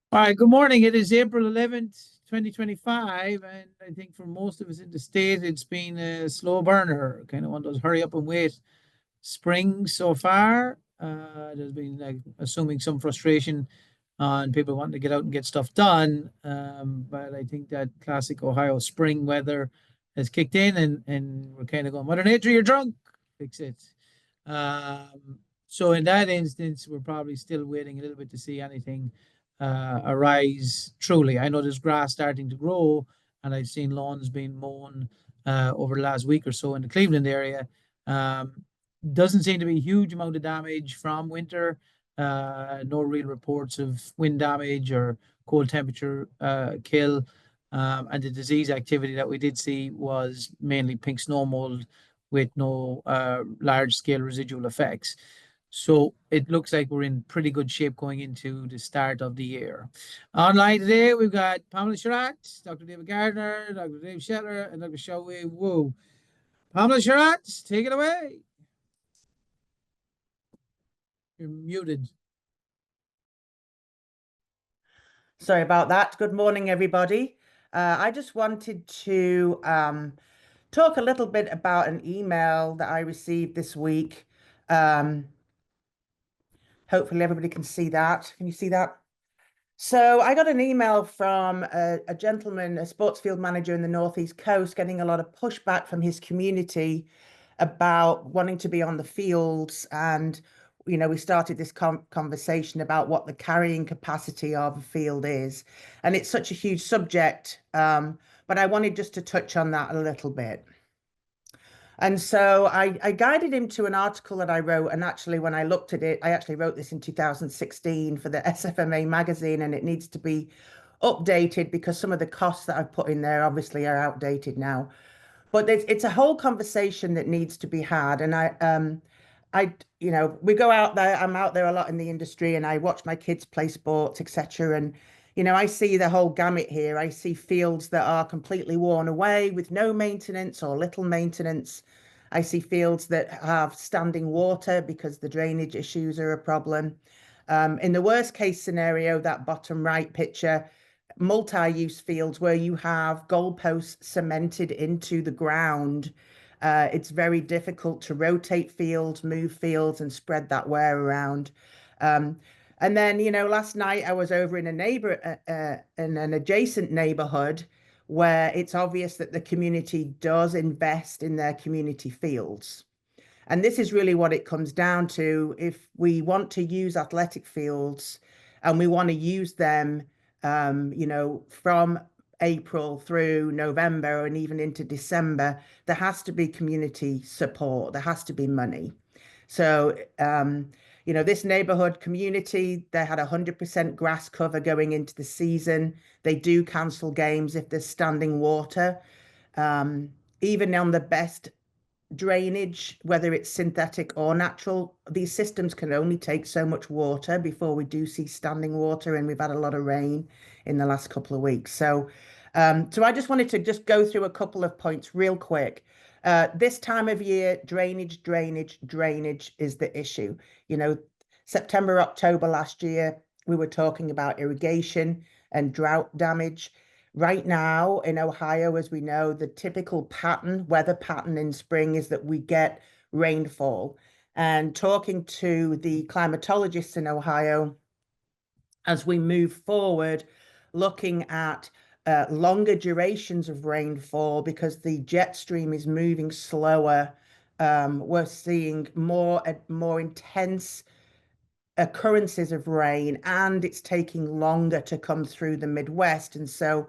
All right, good morning. It is April 11th, 2025, and I think for most of us in the state, it's been a slow burner, kind of one of those hurry up and wait springs so far. There's been, like, assuming some frustration on people wanting to get out and get stuff done. But I think that classic Ohio spring weather has kicked in, and we're kind of going, Mother Nature, you're drunk, fix it. So in that instance, we're probably still waiting a little bit to see anything arise truly. I know there's grass starting to grow, and I've seen lawns being mown over the last week or so in the Cleveland area. Um, doesn't seem to be a huge amount of damage from winter. No real reports of wind damage or cold temperature kill. And the disease activity that we did see was mainly pink snow mold with no large scale residual effects. So it looks like we're in pretty good shape going into the start of the year. Online today, we've got Pam Sherratt, Dr. David Gardner, Dr. Dave Shetlar, and Dr. Shawway Wu. Pamela Sherratt, take it away. You're muted. Sorry about that. Good morning, everybody. I just wanted to talk a little bit about an email that I received this week. Hopefully everybody can see that. Can you see that? So I got an email from a gentleman, a sports field manager in the Northeast Coast, getting a lot of pushback from his community about wanting to be on the fields. And, we started this conversation about what the carrying capacity of a field is. And it's such a huge subject, but I wanted just to touch on that a little bit. And so I guided him to an article that I wrote. And actually, when I looked at it, I actually wrote this in 2016 for the SFMA magazine, and it needs to be updated because some of the costs that I've put in there obviously are outdated now. But it's a whole conversation that needs to be had. And we go out there. I'm out there a lot in the industry, and I watch my kids play sports, etc. And I see the whole gamut here. I see fields that are completely worn away with no maintenance or little maintenance. I see fields that have standing water because the drainage issues are a problem. In the worst case scenario, that bottom right picture, multi-use fields where you have goalposts cemented into the ground. It's very difficult to rotate fields, move fields, and spread that wear around. And then, last night I was over in in an adjacent neighborhood where it's obvious that the community does invest in their community fields. And this is really what it comes down to. If we want to use athletic fields and we want to use them, from April through November and even into December, there has to be community support. There has to be money. So, this neighborhood community, they had 100% grass cover going into the season. They do cancel games if there's standing water. Even on the best drainage, whether it's synthetic or natural, these systems can only take so much water before we do see standing water, and we've had a lot of rain in the last couple of weeks. So I just wanted to just go through a couple of points real quick. This time of year, drainage is the issue. September, October last year, we were talking about irrigation and drought damage. Right now in Ohio, as we know, the typical weather pattern in spring is that we get rainfall. And talking to the climatologists in Ohio, as we move forward, looking at longer durations of rainfall because the jet stream is moving slower. We're seeing more intense occurrences of rain, and it's taking longer to come through the Midwest. And so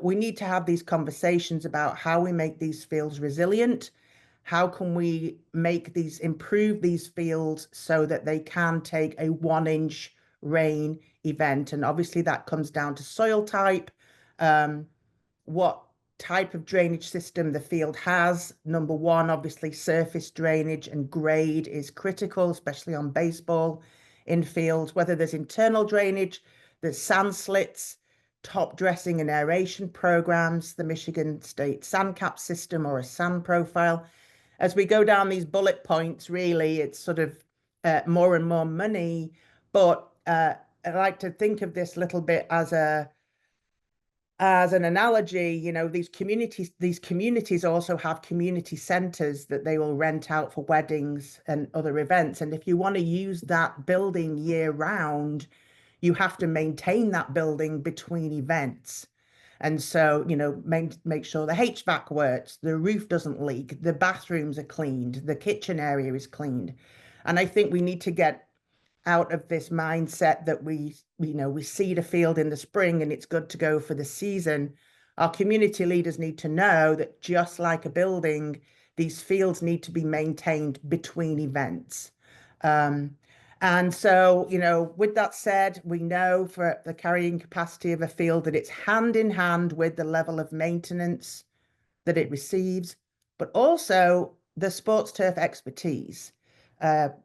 we need to have these conversations about how we make these fields resilient. How can we improve these fields so that they can take a 1-inch rain event? And obviously that comes down to soil type, what type of drainage system the field has. Number one, obviously surface drainage and grade is critical, especially on baseball in fields, whether there's internal drainage, there's sand slits, top dressing and aeration programs, the Michigan State sand cap system or a sand profile. As we go down these bullet points, really, it's sort of more and more money, but I like to think of this little bit as an analogy. You know, these communities also have community centers that they will rent out for weddings and other events. And if you want to use that building year round, you have to maintain that building between events. And so, you know, make sure the HVAC works, the roof doesn't leak, the bathrooms are cleaned, the kitchen area is cleaned. And I think we need to get out of this mindset that we seed a field in the spring and it's good to go for the season. Our community leaders need to know that just like a building, these fields need to be maintained between events. And so, you know, with that said, we know for the carrying capacity of a field that it's hand in hand with the level of maintenance that it receives, but also the sports turf expertise.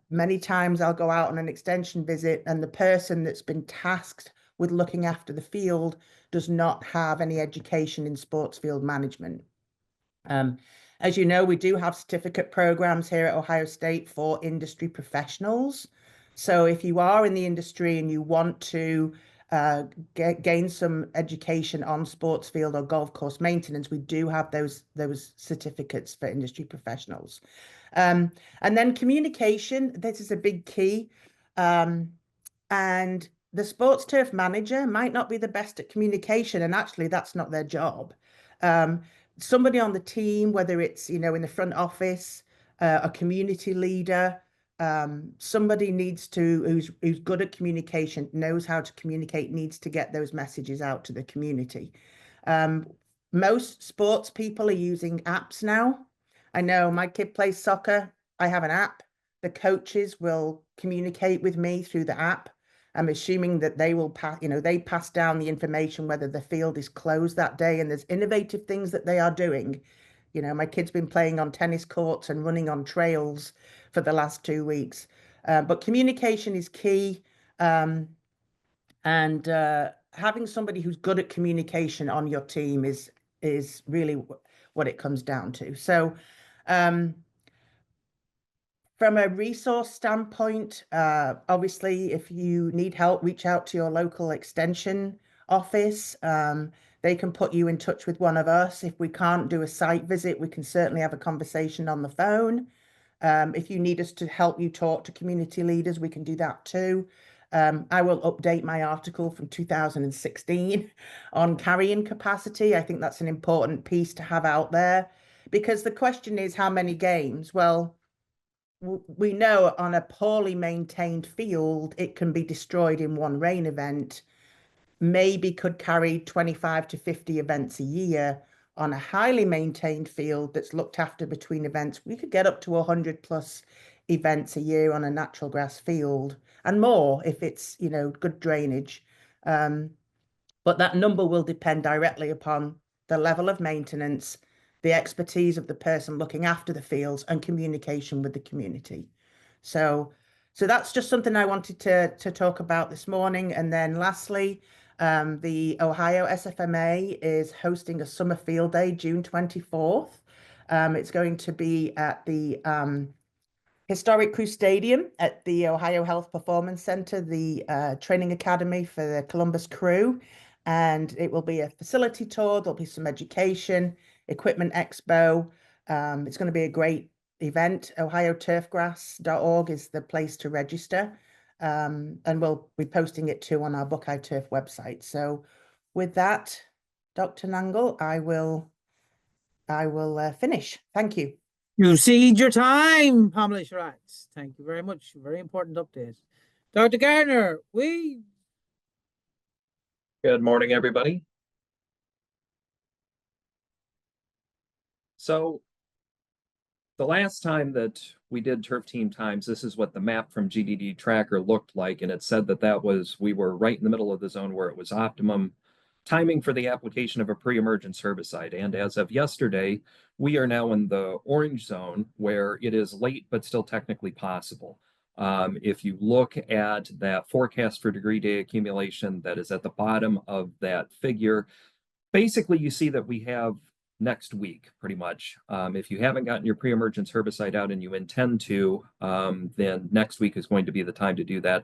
Many times I'll go out on an extension visit and the person that's been tasked with looking after the field does not have any education in sports field management. As you know, we do have certificate programs here at Ohio State for industry professionals. So if you are in the industry and you want to gain some education on sports field or golf course maintenance, we do have those certificates for industry professionals. And then communication, this is a big key. And the sports turf manager might not be the best at communication, and actually that's not their job. Somebody on the team, whether it's, you know, in the front office, a community leader, somebody needs to, who's good at communication, knows how to communicate, needs to get those messages out to the community. Most sports people are using apps now. I know my kid plays soccer. I have an app. The coaches will communicate with me through the app. I'm assuming that they will pass, you know, they pass down the information whether the field is closed that day, and there's innovative things that they are doing. You know, my kid's been playing on tennis courts and running on trails for the last 2 weeks. But communication is key. And having somebody who's good at communication on your team is really what it comes down to. So from a resource standpoint, obviously, if you need help, reach out to your local extension office. They can put you in touch with one of us. If we can't do a site visit, we can certainly have a conversation on the phone. If you need us to help you talk to community leaders, we can do that too. I will update my article from 2016 on carrying capacity. I think that's an important piece to have out there, because the question is how many games? Well, we know on a poorly maintained field, it can be destroyed in one rain event, maybe could carry 25 to 50 events a year. On a highly maintained field that's looked after between events, we could get up to 100 plus events a year on a natural grass field, and more if it's, you know, good drainage. But that number will depend directly upon the level of maintenance, the expertise of the person looking after the fields, and communication with the community. So that's just something I wanted to talk about this morning. And then lastly, the Ohio SFMA is hosting a summer field day, June 24th. It's going to be at the Historic Crew Stadium at the Ohio Health Performance Center, the training academy for the Columbus Crew. And it will be a facility tour. There'll be some education, equipment expo. It's going to be a great event. OhioTurfGrass.org is the place to register. And we'll be posting it too on our Buckeye Turf website. So with that, Dr. Nangle, I will finish. Thank you. You cede your time, Pamela Sherratt. Thank you very much. Very important update. Dr. Gardner, Good morning, everybody. So the last time that we did turf team times, this is what the map from GDD Tracker looked like. And it said that we were right in the middle of the zone where it was optimum timing for the application of a pre-emergence herbicide. And as of yesterday, we are now in the orange zone where it is late, but still technically possible. If you look at that forecast for degree day accumulation that is at the bottom of that figure, basically you see that we have next week pretty much. If you haven't gotten your pre-emergence herbicide out and you intend to, then next week is going to be the time to do that.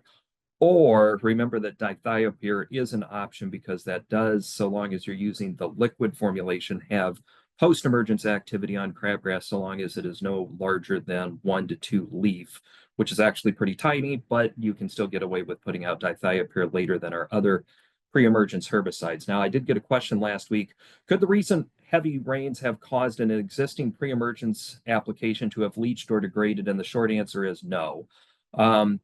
Or remember that dithiopyr is an option because that does, so long as you're using the liquid formulation, have post-emergence activity on crabgrass so long as it is no larger than 1 to 2 leaf, which is actually pretty tiny, but you can still get away with putting out dithiopyr later than our other pre-emergence herbicides. Now, I did get a question last week. Could the recent heavy rains have caused an existing pre-emergence application to have leached or degraded? And the short answer is no.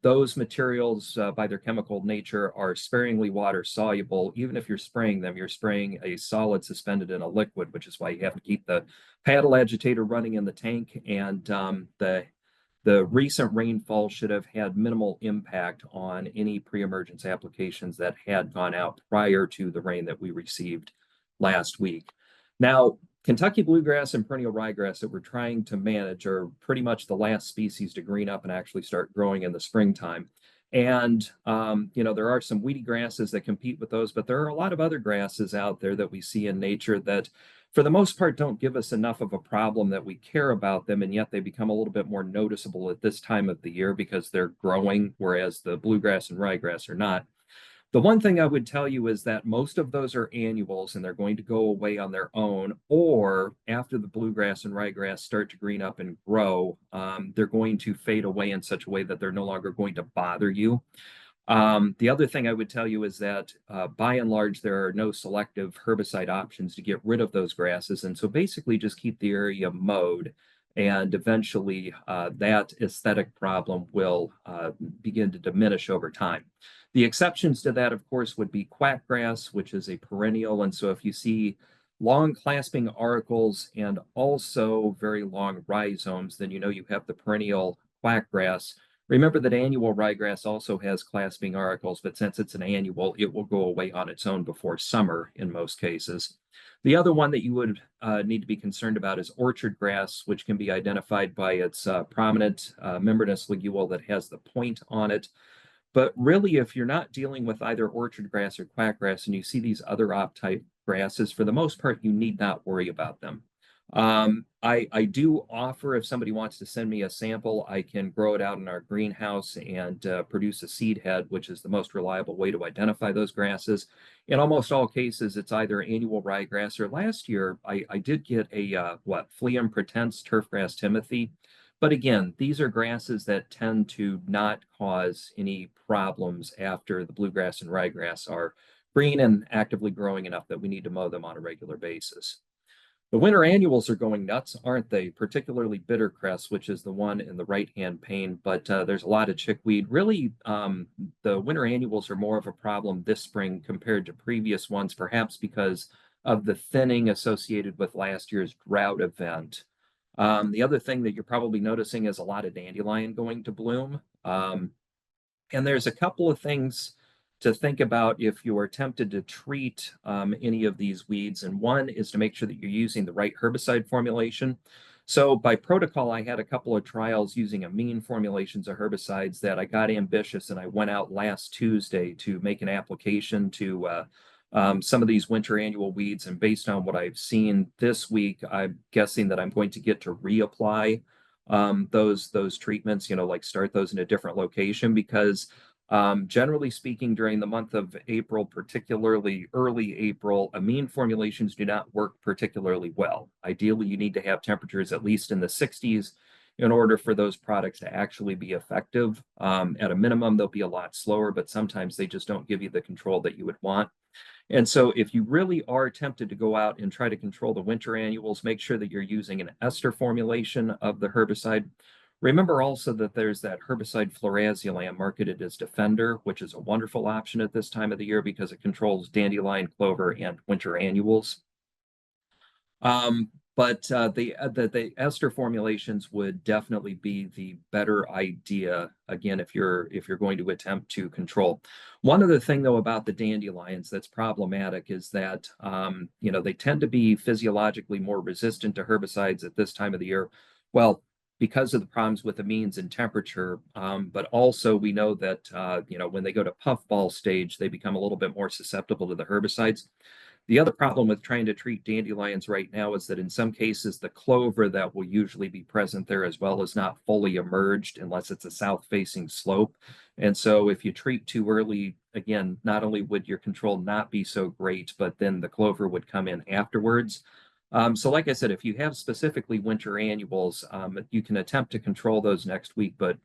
Those materials, by their chemical nature, are sparingly water soluble. Even if you're spraying them, you're spraying a solid suspended in a liquid, which is why you have to keep the paddle agitator running in the tank. And the recent rainfall should have had minimal impact on any pre-emergence applications that had gone out prior to the rain that we received last week. Now, Kentucky bluegrass and perennial ryegrass that we're trying to manage are pretty much the last species to green up and actually start growing in the springtime. And, there are some weedy grasses that compete with those, but there are a lot of other grasses out there that we see in nature that, for the most part, don't give us enough of a problem that we care about them. And yet they become a little bit more noticeable at this time of the year because they're growing, whereas the bluegrass and ryegrass are not. The one thing I would tell you is that most of those are annuals and they're going to go away on their own, or after the bluegrass and ryegrass start to green up and grow, they're going to fade away in such a way that they're no longer going to bother you. The other thing I would tell you is that by and large, there are no selective herbicide options to get rid of those grasses. And so basically just keep the area mowed. And eventually that aesthetic problem will begin to diminish over time. The exceptions to that, of course, would be quackgrass, which is a perennial. And so if you see long clasping auricles and also very long rhizomes, then you know you have the perennial quackgrass. Remember that annual ryegrass also has clasping auricles, but since it's an annual, it will go away on its own before summer in most cases. The other one that you would need to be concerned about is orchard grass, which can be identified by its prominent membranous ligule that has the point on it. But really, if you're not dealing with either orchard grass or quackgrass and you see these other op-type grasses, for the most part, you need not worry about them. I do offer, if somebody wants to send me a sample, I can grow it out in our greenhouse and produce a seed head, which is the most reliable way to identify those grasses. In almost all cases, it's either annual ryegrass or last year I did get a Phleum pratense turfgrass timothy. But again, these are grasses that tend to not cause any problems after the bluegrass and ryegrass are green and actively growing enough that we need to mow them on a regular basis. The winter annuals are going nuts, aren't they? Particularly bittercress, which is the one in the right-hand pane, but there's a lot of chickweed. Really, the winter annuals are more of a problem this spring compared to previous ones, perhaps because of the thinning associated with last year's drought event. The other thing that you're probably noticing is a lot of dandelion going to bloom. And there's a couple of things to think about if you are tempted to treat any of these weeds. And one is to make sure that you're using the right herbicide formulation. So by protocol, I had a couple of trials using amine formulations of herbicides that I got ambitious and I went out last Tuesday to make an application to some of these winter annual weeds. And based on what I've seen this week, I'm guessing that I'm going to get to reapply those treatments, like start those in a different location because generally speaking, during the month of April, particularly early April, amine formulations do not work particularly well. Ideally, you need to have temperatures at least in the 60s in order for those products to actually be effective. At a minimum, they'll be a lot slower, but sometimes they just don't give you the control that you would want. And so if you really are tempted to go out and try to control the winter annuals, make sure that you're using an ester formulation of the herbicide. Remember also that there's that herbicide flurazulam marketed as Defender, which is a wonderful option at this time of the year because it controls dandelion, clover, and winter annuals. But the ester formulations would definitely be the better idea, again, if you're going to attempt to control. One other thing, though, about the dandelions that's problematic is that, they tend to be physiologically more resistant to herbicides at this time of the year. Well, because of the problems with amines and temperature, but also we know that, when they go to puffball stage, they become a little bit more susceptible to the herbicides. The other problem with trying to treat dandelions right now is that in some cases, the clover that will usually be present there as well is not fully emerged unless it's a south-facing slope. And so if you treat too early, again, not only would your control not be so great, but then the clover would come in afterwards. So like I said, if you have specifically winter annuals, you can attempt to control those next week, but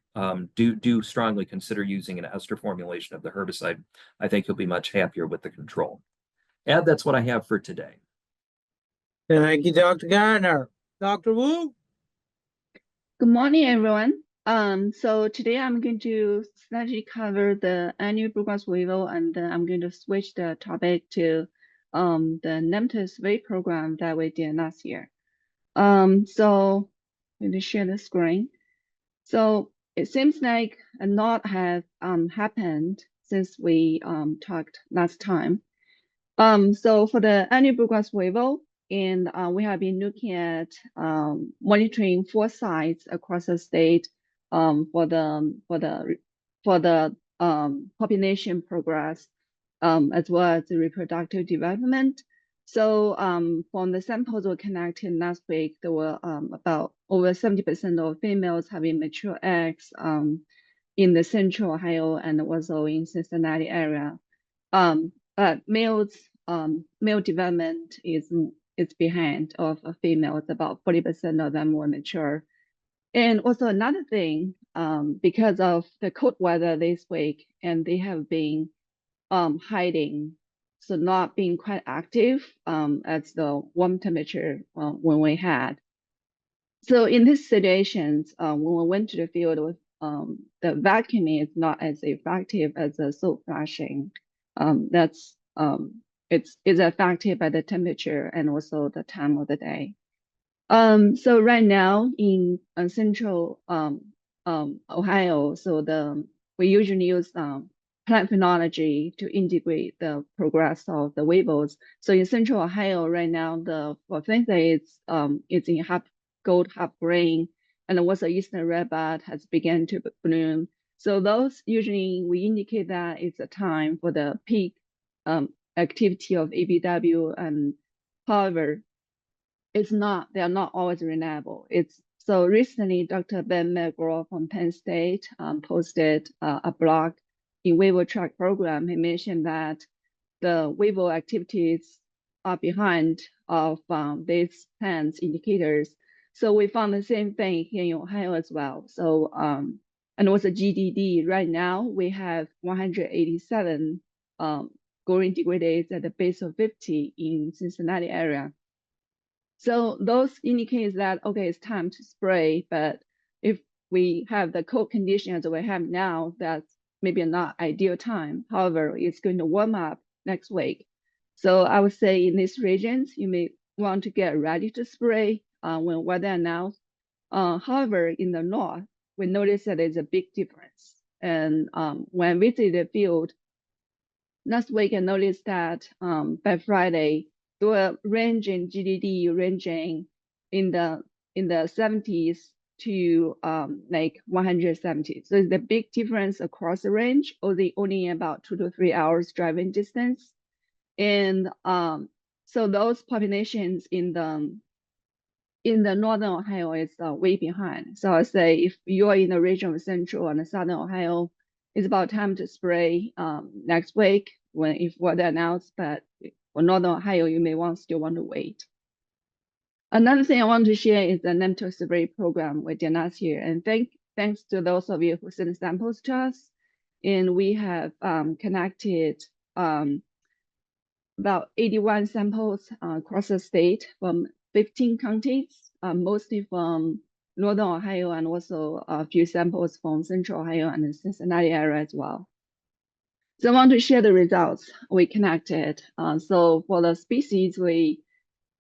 do strongly consider using an ester formulation of the herbicide. I think you'll be much happier with the control. And that's what I have for today. Thank you, Dr. Gardner. Dr. Wu? Good morning, everyone. So today I'm going to slightly cover the annual bluegrass weevil, and then I'm going to switch the topic to the nematode survey program that we did last year. So I'm going to share the screen. So it seems like a lot have happened since we talked last time. So for the annual bluegrass weevil, and we have been looking at monitoring 4 sites across the state for the population progress as well as the reproductive development. So from the samples we connected last week, there were about over 70% of females having mature eggs in the central Ohio and also in Cincinnati area. But males male development is behind of females. About 40% of them were mature. And also another thing, because of the cold weather this week, and they have been hiding, so not being quite active as the warm temperature when we had. So in these situations, when we went to the field with the vacuuming is not as effective as the soap flashing. It's affected by the temperature and also the time of the day. So right now in central Ohio, so we usually use plant phenology to integrate the progress of the weevils. So in central Ohio right now, the Phorthense is in half gold, half green, and also eastern redbud has begun to bloom. So those usually we indicate that it's a time for the peak activity of ABW, and however, they are not always reliable. So recently, Dr. Ben McGraw from Penn State posted a blog in weevil track program. He mentioned that the weevil activities are behind of these plants indicators. So we found the same thing here in Ohio as well. So and also GDD, right now we have 187 growing degree days at the base of 50 in Cincinnati area. So those indicate that, okay, it's time to spray, but if we have the cold conditions we have now, that's maybe not ideal time. However, it's going to warm up next week. So I would say in these regions, you may want to get ready to spray when weather announced. However, in the north, we noticed that there's a big difference. And when I visited the field last week, I noticed that by Friday, they were ranging GDD ranging in the 70s to like 170. So the big difference across the range, only about 2 to 3 hours driving distance. And so those populations in the northern Ohio is way behind. So I say if you are in the region of central and southern Ohio, it's about time to spray next week if weather announced, but for northern Ohio, you may still want to wait. Another thing I want to share is the nematode survey program we did last year. And thanks to those of you who sent samples to us. And we have connected about 81 samples across the state from 15 counties, mostly from northern Ohio, and also a few samples from central Ohio and the Cincinnati area as well. So I want to share the results we connected. So for the species, the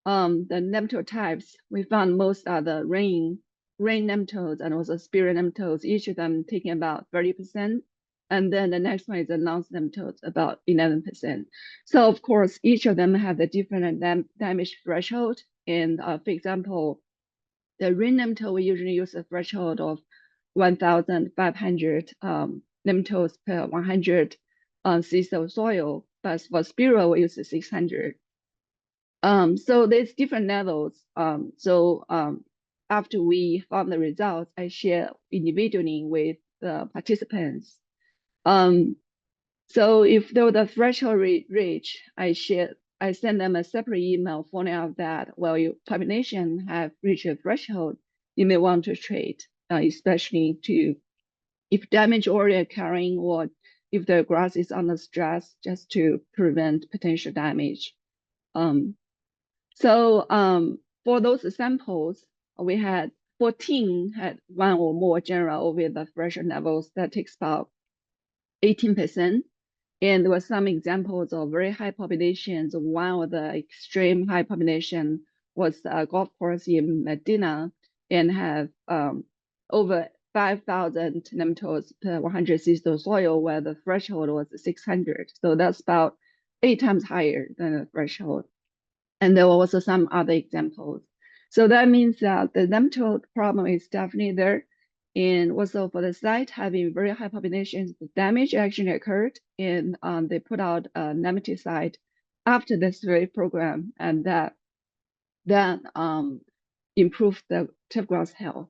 nematode types, we found most are the rain nematodes and also spirit nematodes, each of them taking about 30%. And then the next one is the non-nematodes, about 11%. So of course, each of them have a different damage threshold. And for example, the rain nematode, we usually use a threshold of 1,500 nematodes per 100 cc of soil. But for spiral, we use 600. So there's different levels. After we found the results, I share individually with the participants. So if the threshold reach, I send them a separate email following up that, well, your population have reached a threshold, you may want to treat, especially if damage already occurring or if the grass is under stress, just to prevent potential damage. For those samples, we had 14 had one or more general over the threshold levels. That takes about 18%. And there were some examples of very high populations. One of the extreme high population was a golf course in Medina and have over 5,000 nematodes per 100 cc soil, where the threshold was 600. So that's about 8 times higher than the threshold. And there were also some other examples. So that means that the nematode problem is definitely there. And also for the site having very high populations, the damage actually occurred, and they put out a nematicide after the survey program, and that improved the turfgrass health.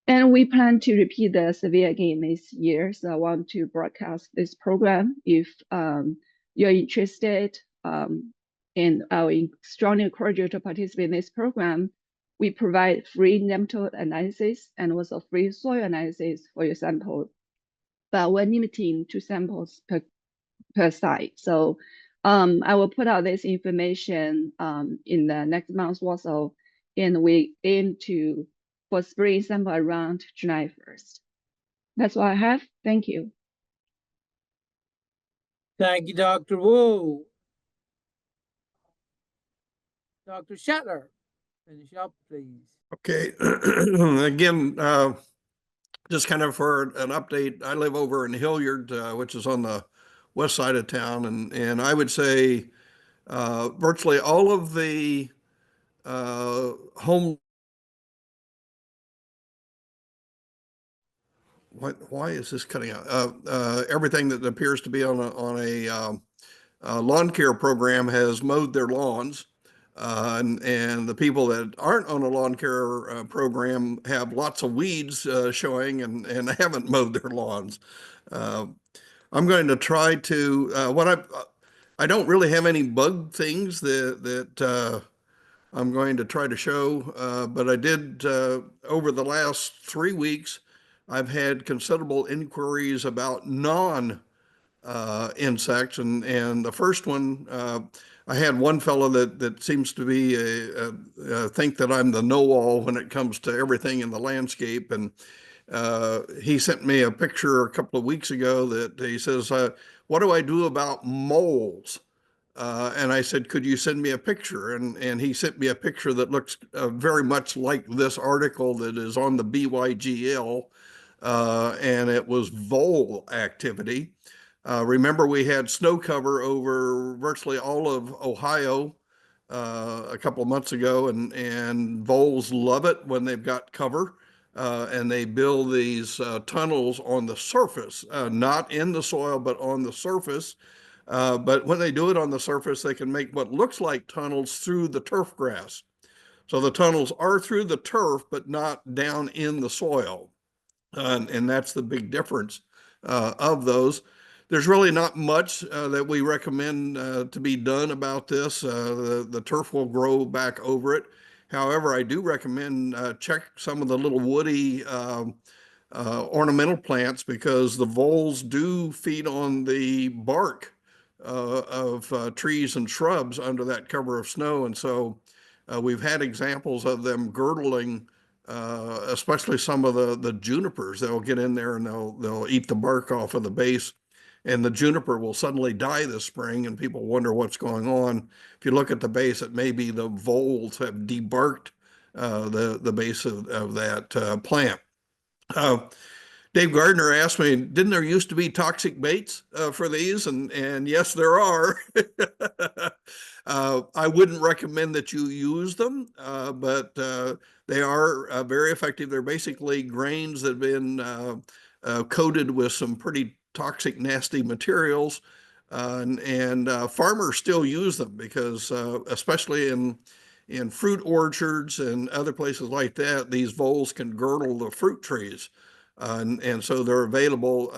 And we plan to repeat the survey again this year. So I want to broadcast this program if you're interested. And I will strongly encourage you to participate in this program. We provide free nematode analysis and also free soil analysis for your sample, but we're limiting 2 samples per site. So I will put out this information in the next month or so, and we aim for spring sample around July 1st. That's all I have. Thank you. Thank you, Dr. Wu. Dr. Shetlar, finish up, please. Okay. Again, just kind of for an update, I live over in Hilliard, which is on the west side of town, and I would say virtually all of the home. Why is this cutting out? Everything that appears to be on a lawn care program has mowed their lawns. And the people that aren't on a lawn care program have lots of weeds showing and haven't mowed their lawns. I'm going to try to, I don't really have any bug things that I'm going to try to show, but I did, over the last 3 weeks, I've had considerable inquiries about insects, and the first one, I had one fellow that seems to be think that I'm the know-all when it comes to everything in the landscape, and he sent me a picture a couple of weeks ago that he says, "What do I do about moles?" And I said, "Could you send me a picture?" And he sent me a picture that looks very much like this article that is on the BYGL, and it was vole activity. Remember, we had snow cover over virtually all of Ohio a couple of months ago, and voles love it when they've got cover, and they build these tunnels on the surface, not in the soil, but on the surface. But when they do it on the surface, they can make what looks like tunnels through the turf grass. So the tunnels are through the turf, but not down in the soil. And that's the big difference of those. There's really not much that we recommend to be done about this. The turf will grow back over it. However, I do recommend check some of the little woody ornamental plants, because the voles do feed on the bark of trees and shrubs under that cover of snow. And so we've had examples of them girdling especially some of the junipers. They'll get in there and they'll eat the bark off of the base, and the juniper will suddenly die this spring, and people wonder what's going on. If you look at the base, it may be the voles have debarked the base of that plant. Dave Gardner asked me, didn't there used to be toxic baits for these? And yes, there are. I wouldn't recommend that you use them, but they are very effective. They're basically grains that have been coated with some pretty toxic, nasty materials. Farmers still use them because, especially in fruit orchards and other places like that, these voles can girdle the fruit trees, and so they're available.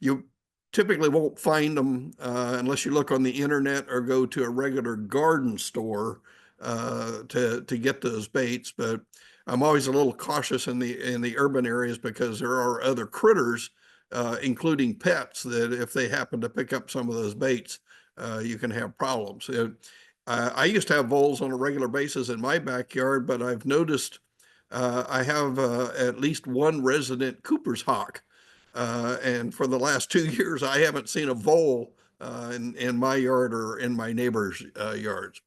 You typically won't find them unless you look on the internet or go to a regular garden store to get those baits. But I'm always a little cautious in the urban areas because there are other critters, including pets, that if they happen to pick up some of those baits, you can have problems. I used to have voles on a regular basis in my backyard, but I've noticed I have at least one resident Cooper's hawk. And for the last 2 years, I haven't seen a vole in my yard or in my neighbors' yards.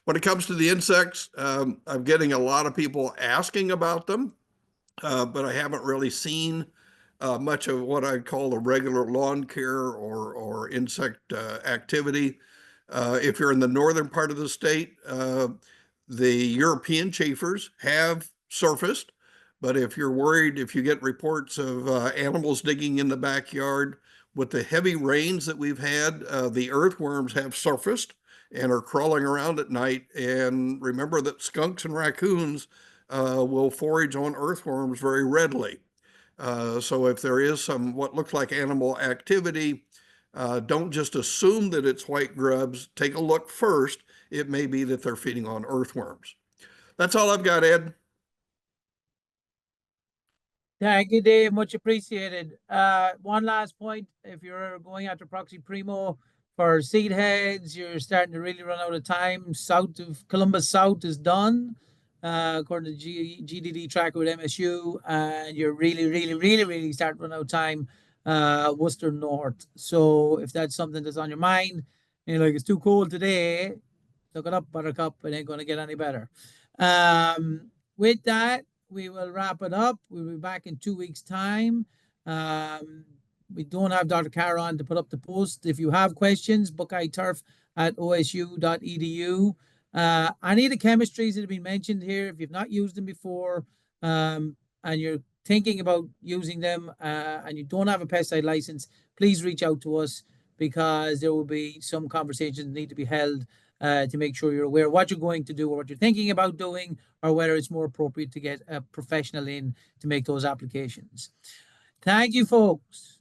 When it comes to the insects, I'm getting a lot of people asking about them, but I haven't really seen much of what I'd call the regular lawn care or insect activity. If you're in the northern part of the state, the European chafers have surfaced, but if you're worried, if you get reports of animals digging in the backyard, with the heavy rains that we've had, the earthworms have surfaced and are crawling around at night. And remember that skunks and raccoons will forage on earthworms very readily. So if there is some what looks like animal activity, don't just assume that it's white grubs. Take a look first. It may be that they're feeding on earthworms. That's all I've got, Ed. Thank you, Dave. Much appreciated. One last point. If you're going after Proxy Primo for seed heads, you're starting to really run out of time. South of Columbus South is done, according to GDD tracker with MSU, and you're really starting to run out of time, Worcester North. So if that's something that's on your mind, and you're like, it's too cold today, look it up, Buttercup. It ain't going to get any better. With that, we will wrap it up. We'll be back in 2 weeks' time. We don't have Dr. Carr on to put up the post. If you have questions, buckeye-turf@osu.edu. Any of the chemistries that have been mentioned here, if you've not used them before, and you're thinking about using them, and you don't have a pesticide license, please reach out to us, because there will be some conversations that need to be held to make sure you're aware of what you're going to do or what you're thinking about doing, or whether it's more appropriate to get a professional in to make those applications. Thank you, folks.